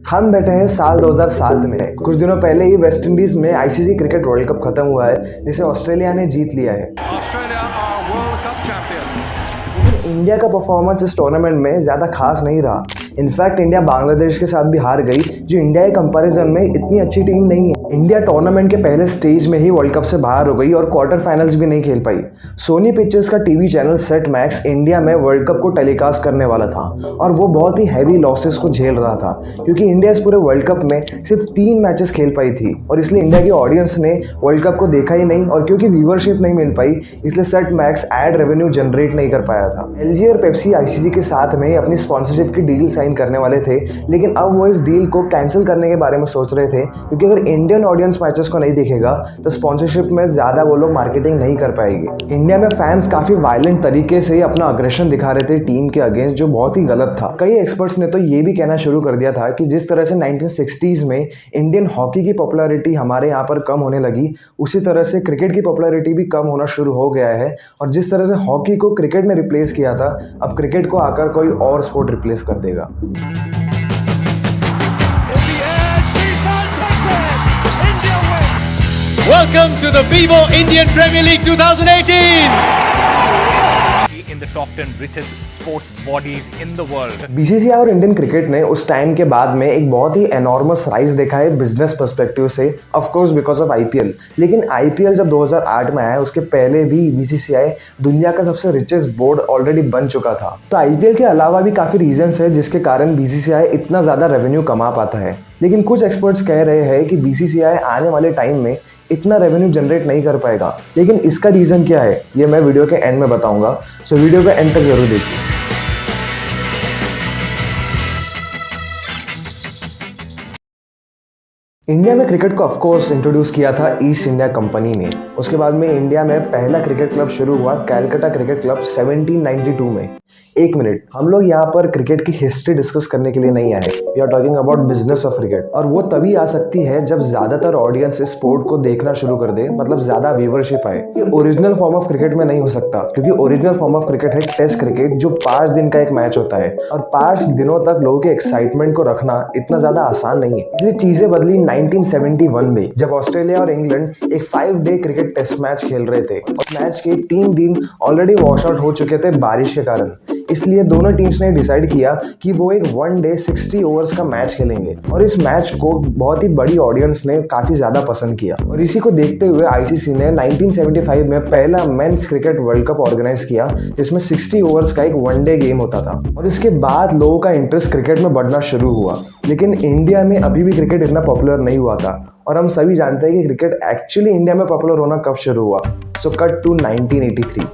हम बैठे हैं साल 2007 में। कुछ दिनों पहले ही वेस्ट इंडीज में आईसीसी क्रिकेट वर्ल्ड कप खत्म हुआ है, जिसे ऑस्ट्रेलिया ने जीत लिया है। लेकिन इंडिया का परफॉर्मेंस इस टूर्नामेंट में ज़्यादा खास नहीं रहा। इनफैक्ट इंडिया बांग्लादेश के साथ भी हार गई, जो इंडिया के कंपैरिजन में इतनी अच्छी टीम नहीं है। इंडिया टूर्नामेंट के पहले स्टेज में ही वर्ल्ड कप से बाहर हो गई और क्वार्टर फाइनल्स भी नहीं खेल पाई। सोनी पिक्चर्स का TV channel set max India में वर्ल्ड कप को टेलीकास्ट करने वाला था और वो बहुत ही हैवी लॉसेस को झेल रहा था, क्योंकि इंडिया इस पूरे वर्ल्ड कप में सिर्फ 3 मैचेस खेल पाई थी और इसलिए इंडिया की ऑडियंस ने वर्ल्ड कप को देखा ही नहीं। और क्योंकि व्यूवरशिप नहीं मिल पाई, इसलिए set max ad revenue generate नहीं कर पाया था। एलजी और पेप्सी आईसीसी के साथ में अपनी स्पॉन्सरशिप की डील साइन करने वाले थे, लेकिन अब वो इस डील को कैंसिल करने के बारे में सोच रहे थे, क्योंकि अगर इंडियन ऑडियंस मैचेस को नहीं देखेगा तो स्पॉन्सरशिप में ज़्यादा वो लोग मार्केटिंग नहीं कर पाएंगे। इंडिया में फैंस काफ़ी वायलेंट तरीके से अपना अग्रेशन दिखा रहे थे टीम के अगेंस्ट, जो बहुत ही गलत था। कई एक्सपर्ट्स ने तो ये भी कहना शुरू कर दिया था कि जिस तरह से 1960s में इंडियन हॉकी की पॉपुलैरिटी हमारे यहाँ पर कम होने लगी, उसी तरह से क्रिकेट की पॉपुलैरिटी भी कम होना शुरू हो गया है। और जिस तरह से हॉकी को क्रिकेट ने रिप्लेस किया था, अब क्रिकेट को आकर कोई और स्पोर्ट रिप्लेस कर देगा। Welcome to the Vivo Indian Premier League 2018. In the top 10 richest sports bodies in the world. BCCI और इंडियन क्रिकेट ने उस टाइम के बाद में एक बहुत ही एनॉर्मस राइज देखा है बिजनेस पर्सपेक्टिव से, of course because of IPL. लेकिन आईपीएल जब 2008 में आया, उसके पहले भी बीसीसीआई दुनिया का सबसे रिचेस्ट बोर्ड ऑलरेडी बन चुका था। तो आईपीएल के अलावा भी काफी रीजंस है जिसके कारण बीसीसीआई इतना ज्यादा रेवेन्यू कमा पाता है। लेकिन कुछ एक्सपर्ट्स कह रहे हैं कि बीसीसीआई आने वाले टाइम में इतना रेवेन्यू जनरेट नहीं कर पाएगा। लेकिन इसका रीज़न क्या है, ये मैं वीडियो के एंड में बताऊंगा, सो वीडियो के एंड तक जरूर देखिए। इंडिया में क्रिकेट को ऑफकोर्स इंट्रोड्यूस किया था ईस्ट इंडिया कंपनी ने। उसके बाद में इंडिया में पहला क्रिकेट क्लब शुरू हुआ कैलकाटा क्रिकेट क्लब 1792 में। एक मिनट, हम लोग यहाँ पर क्रिकेट की हिस्ट्री डिस्कस करने के लिए नहीं आए, we are talking about business of cricket. और वो तभी आ सकती है जब ज्यादातर ऑडियंस इस स्पोर्ट को देखना शुरू कर दे, मतलब ज्यादा व्यूवरशिप आए। ये ओरिजिनल फॉर्म ऑफ क्रिकेट में नहीं हो सकता, क्योंकि ओरिजिनल फॉर्म ऑफ क्रिकेट है टेस्ट क्रिकेट, जो 5 दिन का एक मैच होता है और 5 दिनों तक लोगों के एक्साइटमेंट को रखना इतना ज्यादा आसान नहीं है। इसलिए चीजें बदली 1971 में, जब ऑस्ट्रेलिया और इंग्लैंड एक 5 डे क्रिकेट टेस्ट मैच खेल रहे थे और मैच के 3 दिन ऑलरेडी वॉश आउट हो चुके थे बारिश के कारण। इसलिए दोनों टीम्स ने डिसाइड किया कि वो एक 1 डे 60 ओवर्स का मैच खेलेंगे और इस मैच को बहुत ही बड़ी ऑडियंस ने काफी ज्यादा पसंद किया। और इसी को देखते हुए आईसीसी ने 1975 में पहला men's cricket world cup organise किया, जिसमें 60 ओवर्स का एक 1 डे गेम होता था। और इसके बाद लोगों का इंटरेस्ट क्रिकेट में बढ़ना शुरू हुआ। लेकिन इंडिया में अभी भी क्रिकेट इतना पॉपुलर नहीं हुआ था और हम सभी जानते हैं कि क्रिकेट एक्चुअली इंडिया में पॉपुलर होना कब शुरू हुआ। So cut to 1983।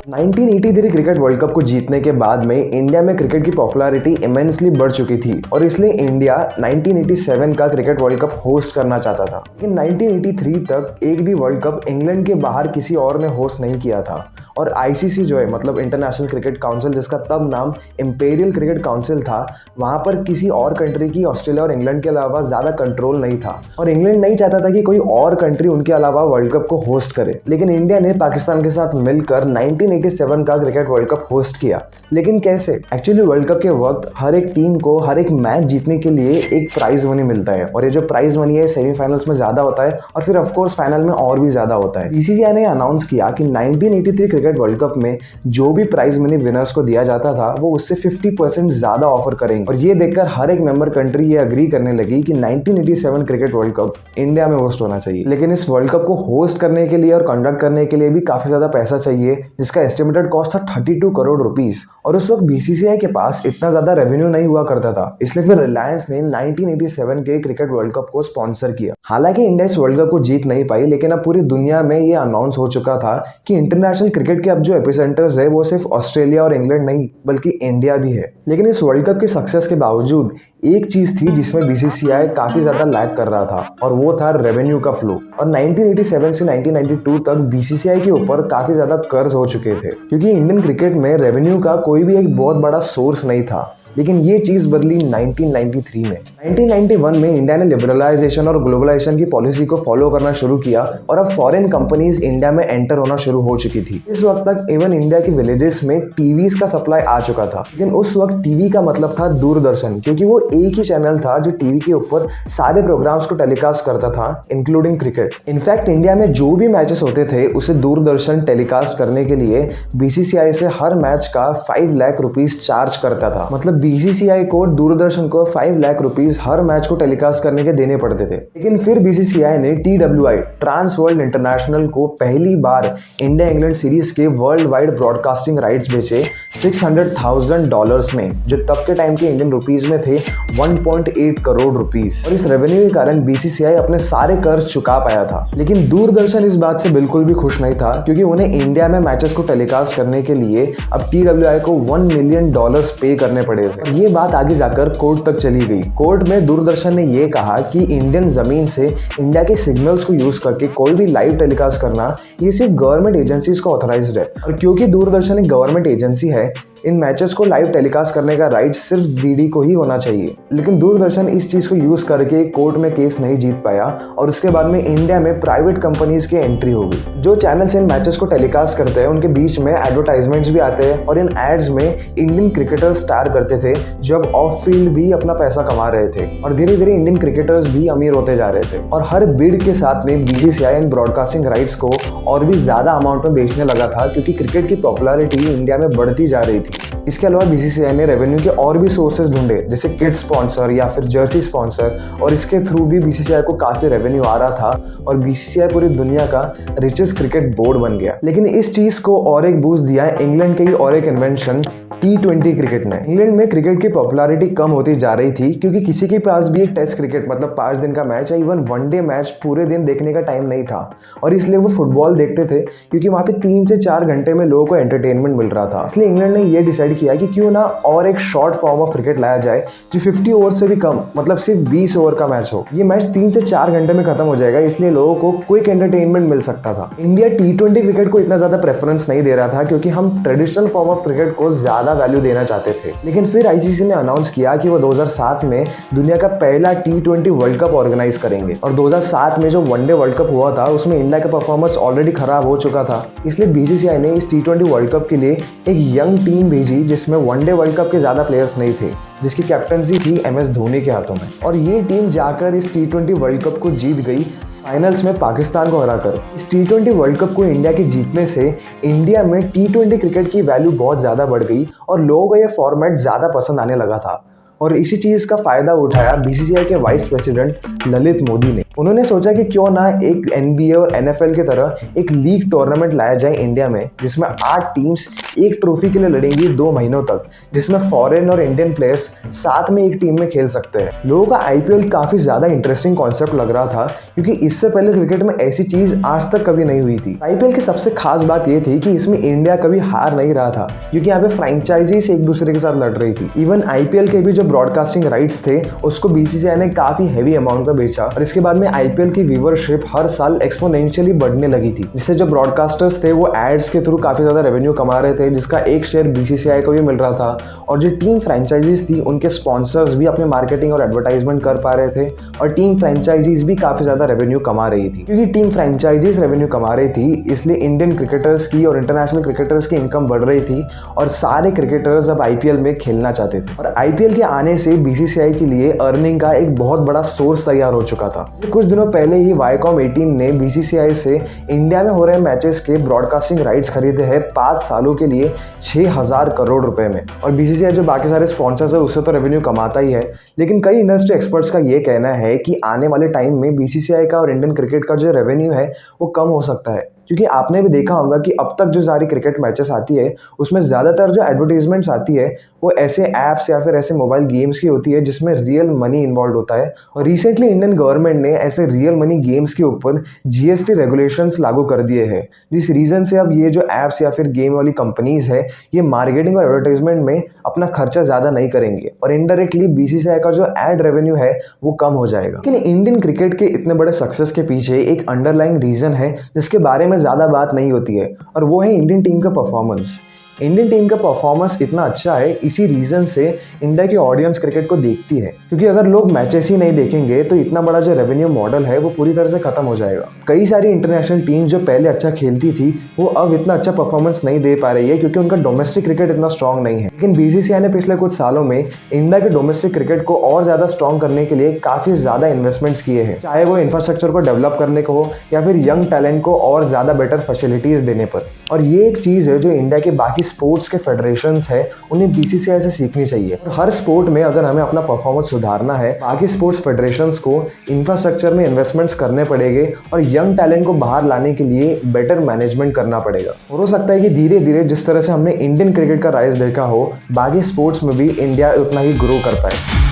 1983 cricket world cup को जीतने के बाद में इंडिया में क्रिकेट की पॉपुलैरिटी इमेंसली बढ़ चुकी थी और इसलिए इंडिया 1987 का क्रिकेट वर्ल्ड कप होस्ट करना चाहता था। लेकिन 1983 तक एक भी वर्ल्ड कप इंग्लैंड के बाहर किसी और ने होस्ट नहीं किया था। और आईसीसी जो है, मतलब इंटरनेशनल क्रिकेट काउंसिल, जिसका तब नाम इंपीरियल क्रिकेट काउंसिल था, वहाँ पर किसी और कंट्री की ऑस्ट्रेलिया और इंग्लैंड के अलावा ज़्यादा कंट्रोल नहीं था और इंग्लैंड नहीं चाहता था कि कोई और कंट्री उनके अलावा वर्ल्ड कप को होस्ट करे। लेकिन इंडिया ने पाकिस्तान के साथ मिलकर 1987 का क्रिकेट वर्ल्ड कप होस्ट किया। लेकिन कैसे? एक्चुअली वर्ल्ड कप के वक्त हर एक टीम को हर एक मैच जीतने के लिए एक प्राइज मनी मिलता है और ये जो प्राइज मनी है सेमीफाइनल्स में ज़्यादा होता है और फिर ऑफकोर्स फाइनल में और भी ज़्यादा होता है। बीसीसीआई ने अनाउंस किया कि 1983 क्रिकेट वर्ल्ड कप में जो भी प्राइज मनी विनर्स को दिया जाता था, वो उससे 50% ज्यादा ऑफर करेंगे। और ये देखकर हर एक मेंबर कंट्री ये अग्री करने लगी कि 1987 क्रिकेट वर्ल्ड कप इंडिया में होस्ट होना चाहिए। लेकिन इस वर्ल्ड कप को होस्ट करने के लिए और कंडक्ट करने के लिए भी काफी ज्यादा पैसा चाहिए, जिसका एस्टिमेटेड कॉस्ट था 32 करोड़ रुपीस। और उस वक्त बीसीसीआई के पास इतना ज्यादा रेवेन्यू नहीं हुआ करता था, इसलिए फिर रिलायंस ने 1987 के क्रिकेट वर्ल्ड कप को स्पॉन्सर किया। हालांकि इंडिया इस वर्ल्ड कप को जीत नहीं पाई, लेकिन अब पूरी दुनिया में ये अनाउंस हो चुका था कि इंटरनेशनल क्रिकेट के अब जो एपिसेंटर्स है वो सिर्फ ऑस्ट्रेलिया और इंग्लैंड नहीं, बल्कि इंडिया भी है। लेकिन इस वर्ल्ड कप की सक्सेस के बावजूद एक चीज थी जिसमें बीसीसीआई काफी ज्यादा लैग कर रहा था, और वो था रेवेन्यू का फ्लो। और 1987 से 1992 तक बीसीसीआई के ऊपर काफी ज्यादा कर्ज हो चुके थे, क्योंकि इंडियन क्रिकेट में रेवेन्यू का कोई भी एक बहुत बड़ा सोर्स नहीं था। लेकिन ये चीज बदली 1993 में। 1991 में इंडिया ने लिबरलाइजेशन और ग्लोबलाइजेशन की पॉलिसी को फॉलो करना शुरू किया और अब फॉरेन कंपनीज इंडिया में एंटर होना शुरू हो चुकी थी। इस वक्त तक इवन इंडिया के विलेजेस में टीवीज का सप्लाई आ चुका था, लेकिन उस वक्त टीवी का मतलब था दूरदर्शन, क्योंकि वो एक ही चैनल था जो टीवी के ऊपर सारे प्रोग्राम्स को टेलीकास्ट करता था, इंक्लूडिंग क्रिकेट। इनफैक्ट इंडिया में जो भी मैचेस होते थे उसे दूरदर्शन टेलीकास्ट करने के लिए बीसीसीआई से हर मैच का 5 लाख रुपीस चार्ज करता था। मतलब बीसीसीआई को दूरदर्शन को 5 लाख रुपीस हर मैच को टेलीकास्ट करने के देने पड़ते थे। लेकिन फिर बीसीसीआई ने TWI ट्रांस वर्ल्ड इंटरनेशनल को पहली बार इंडिया इंग्लैंड सीरीज के वर्ल्ड वाइड ब्रॉडकास्टिंग राइट्स बेचे $600,000 में, जो तब के टाइम के इंडियन रुपीज में थे 1.8 करोड़ रुपीस। और इस रेवेन्यू के कारण बीसीसीआई अपने सारे कर्ज चुका पाया था। लेकिन दूरदर्शन इस बात से बिल्कुल भी खुश नहीं था, क्योंकि उन्हें इंडिया में मैचेस को टेलीकास्ट करने के लिए अब TWI को $1 मिलियन पे करने पड़े थे। ये बात आगे जाकर कोर्ट तक चली गई। कोर्ट में दूरदर्शन ने यह कहा कि इंडियन जमीन से इंडिया के सिग्नल्स को यूज करके कोई भी लाइव टेलीकास्ट करना ये सिर्फ गवर्नमेंट एजेंसीज को ऑथराइज्ड है, और क्योंकि दूरदर्शन एक गवर्नमेंट एजेंसी है, इन मैचेस को लाइव टेलीकास्ट करने का राइट सिर्फ डीडी को ही होना चाहिए। लेकिन दूरदर्शन इस चीज को यूज करके कोर्ट में केस नहीं जीत पाया और उसके बाद में इंडिया में प्राइवेट कंपनीज की एंट्री हो गई। जो चैनल्स इन मैचेस को टेलीकास्ट करते हैं उनके बीच में एडवर्टाइजमेंट्स भी आते हैं, और इन एड्स में इंडियन क्रिकेटर्स स्टार करते थे जब ऑफ फील्ड भी अपना पैसा कमा रहे थे, और धीरे धीरे इंडियन क्रिकेटर्स भी अमीर होते जा रहे थे। और हर बिड के साथ में बीसीसीआई इन ब्रॉडकास्टिंग राइट्स को और भी ज्यादा अमाउंट में बेचने लगा था, क्योंकि क्रिकेट की पॉपुलैरिटी इंडिया में बढ़ती जा रही थी। इसके अलावा बीसीसीआई ने रेवेन्यू के और भी सोर्सेज ढूंढे, जैसे किड्स स्पॉन्सर या फिर जर्सी स्पॉन्सर, और इसके थ्रू भी बीसीसीआई को काफी रेवेन्यू आ रहा था और बीसीसीआई पूरी दुनिया का रिचेस्ट क्रिकेट बोर्ड बन गया। लेकिन इस चीज को और एक बूस्ट दिया इंग्लैंड के ही और एक इन्वेंशन T20 क्रिकेट ने। इंग्लैंड में क्रिकेट की पॉपुलैरिटी कम होती जा रही थी, क्योंकि किसी के पास भी एक टेस्ट क्रिकेट मतलब 5 दिन का मैच या इवन वनडे मैच पूरे दिन देखने का टाइम नहीं था, और इसलिए वो फुटबॉल देखते थे, क्योंकि वहाँ पे 3 से 4 घंटे में लोगों को एंटरटेनमेंट मिल रहा था। इसलिए इंग्लैंड ने ये डिसाइड किया कि क्यों ना और एक शॉर्ट फॉर्म ऑफ क्रिकेट लाया जाए जो 50 ओवर से भी कम, मतलब सिर्फ 20 ओवर का मैच हो। ये मैच 3 से 4 घंटे में खत्म हो जाएगा, इसलिए लोगों को क्विक एंटरटेनमेंट मिल सकता था। इंडिया T20 क्रिकेट को इतना ज्यादा प्रेफरेंस नहीं दे रहा था, क्योंकि हम ट्रेडिशनल फॉर्म ऑफ क्रिकेट को ज्यादा वैल्यू देना चाहते थे। लेकिन फिर आईसीसी ने अनाउंस किया कि वो 2007 में दुनिया का पहला T20 वर्ल्ड कप ऑर्गेनाइज करेंगे, और 2007 में जो वनडे वर्ल्ड कप हुआ था उसमें इंडिया का परफॉर्मेंस ऑलरेडी खराब हो चुका था। इसलिए बीसीसीआई ने इस T20 वर्ल्ड कप के लिए एक यंग टीम भेजी, जिसमें वनडे वर्ल्ड कप के ज्यादा प्लेयर्स नहीं थे, जिसकी कैप्टनसी थी MS धोनी के हाथों में, और ये टीम जाकर इस T20 वर्ल्ड कप को जीत गई, फाइनल्स में पाकिस्तान को हराकर। इस T20 वर्ल्ड कप को इंडिया के जीतने से इंडिया में T20 क्रिकेट की वैल्यू बहुत ज़्यादा बढ़ गई और लोगों को यह फॉर्मेट ज़्यादा पसंद आने लगा था। और इसी चीज़ का फ़ायदा उठाया बीसीसीआई के वाइस प्रेसिडेंट ललित मोदी ने। उन्होंने सोचा कि क्यों ना एक NBA और NFL की तरह एक लीग टूर्नामेंट लाया जाए इंडिया में, जिसमें 8 टीम्स एक ट्रॉफी के लिए लड़ेंगी 2 महीनों तक, जिसमें फॉरेन और इंडियन प्लेयर्स साथ में एक टीम में खेल सकते हैं। लोगों का IPL काफ़ी ज़्यादा इंटरेस्टिंग कॉन्सेप्ट लग रहा था, क्योंकि इससे पहले क्रिकेट में ऐसी चीज़ आज तक कभी नहीं हुई थी। IPL की सबसे खास बात यह थी कि इसमें इंडिया कभी हार नहीं रहा था, क्योंकि यहाँ पे फ्रेंचाइजीज एक दूसरे के साथ लड़ रही थी। इवन IPL के भी जो ब्रॉडकास्टिंग राइट्स थे उसको बीसीसीआई ने काफ़ी हैवी अमाउंट में बेचा, और इसके बाद में IPL की व्यूवरशिप हर साल एक्सपोनेंशियली बढ़ने लगी थी, जिससे जो ब्रॉडकास्टर्स थे वो एड्स के थ्रू काफ़ी ज़्यादा रेवेन्यू कमा रहे थे, जिसका एक शेयर बीसीसीआई को भी मिल रहा था। और जो टीम फ्रेंचाइजीज थी उनके स्पॉन्सर्स भी अपने मार्केटिंग और एडवर्टाइजमेंट कर पा रहे थे, और टीम फ्रेंचाइजीज भी काफ़ी ज़्यादा रेवेन्यू कमा रही थी। क्योंकि टीम फ्रेंचाइजीज रेवेन्यू कमा रही थी, इसलिए इंडियन क्रिकेटर्स की और इंटरनेशनल क्रिकेटर्स की इनकम बढ़ रही थी, और सारे क्रिकेटर्स अब IPL में खेलना चाहते थे। और IPL के आने से बीसीसीआई के लिए अर्निंग का एक बहुत बड़ा सोर्स तैयार हो चुका था। कुछ दिनों पहले ही वाईकॉम 18 ने बीसीसीआई से इंडिया में हो रहे मैचेस के ब्रॉडकास्टिंग राइट्स खरीदे हैं 5 सालों के लिए 6,000 करोड़ रुपए में। और बीसीसीआई जो बाकी सारे स्पॉन्सर्स है उससे तो रेवेन्यू कमाता ही है, लेकिन कई इंडस्ट्री एक्सपर्ट्स का ये कहना है कि आने वाले टाइम में बीसीसीआई का और इंडियन क्रिकेट का जो रेवेन्यू है वो कम हो सकता है, क्योंकि आपने भी देखा होगा कि अब तक जो सारी क्रिकेट मैचेस आती है उसमें ज़्यादातर जो एडवर्टीजमेंट्स आती है वो ऐसे ऐप्स या फिर ऐसे मोबाइल गेम्स की होती है जिसमें रियल मनी इन्वॉल्व होता है। और रिसेंटली इंडियन गवर्नमेंट ने ऐसे रियल मनी गेम्स के ऊपर GST रेगुलेशंस लागू कर दिए हैं, जिस रीज़न से अब ये जो ऐप्स या फिर गेम वाली कंपनीज है ये मार्केटिंग और एडवर्टाइजमेंट में अपना खर्चा ज़्यादा नहीं करेंगे, और इनडायरेक्टली बीसीसीआई का जो एड रेवेन्यू है वो कम हो जाएगा। लेकिन इंडियन क्रिकेट के इतने बड़े सक्सेस के पीछे एक अंडरलाइंग रीज़न है जिसके बारे में ज़्यादा बात नहीं होती है, और वो है इंडियन टीम का परफॉर्मेंस। इंडियन टीम का परफॉर्मेंस इतना अच्छा है, इसी रीजन से इंडिया की ऑडियंस क्रिकेट को देखती है, क्योंकि अगर लोग मैचेस ही नहीं देखेंगे तो इतना बड़ा जो रेवेन्यू मॉडल है वो पूरी तरह से खत्म हो जाएगा। कई सारी इंटरनेशनल टीम जो पहले अच्छा खेलती थी वो अब इतना अच्छा परफॉर्मेंस नहीं दे पा रही है, क्योंकि उनका डोमेस्टिक क्रिकेट इतना स्ट्रांग नहीं है। लेकिन बीसीसीआई ने पिछले कुछ सालों में इंडिया के डोमेस्टिक क्रिकेट को और ज्यादा स्ट्रांग करने के लिए काफी ज्यादा इन्वेस्टमेंट्स किए हैं, चाहे वो इंफ्रास्ट्रक्चर को डेवलप करने को हो या फिर यंग टैलेंट को और ज्यादा बेटर फैसिलिटीज देने पर। और ये एक चीज है जो इंडिया के बाकी स्पोर्ट्स के फेडरेशंस है उन्हें बीसीसीआई से सीखनी चाहिए। और हर स्पोर्ट में अगर हमें अपना परफॉर्मेंस सुधारना है, बाकी स्पोर्ट्स फेडरेशंस को इंफ्रास्ट्रक्चर में इन्वेस्टमेंट्स करने पड़ेंगे और यंग टैलेंट को बाहर लाने के लिए बेटर मैनेजमेंट करना पड़ेगा। और हो सकता है कि धीरे धीरे जिस तरह से हमने इंडियन क्रिकेट का राइज देखा हो, बाकी स्पोर्ट्स में भी इंडिया उतना ही ग्रो कर पाए।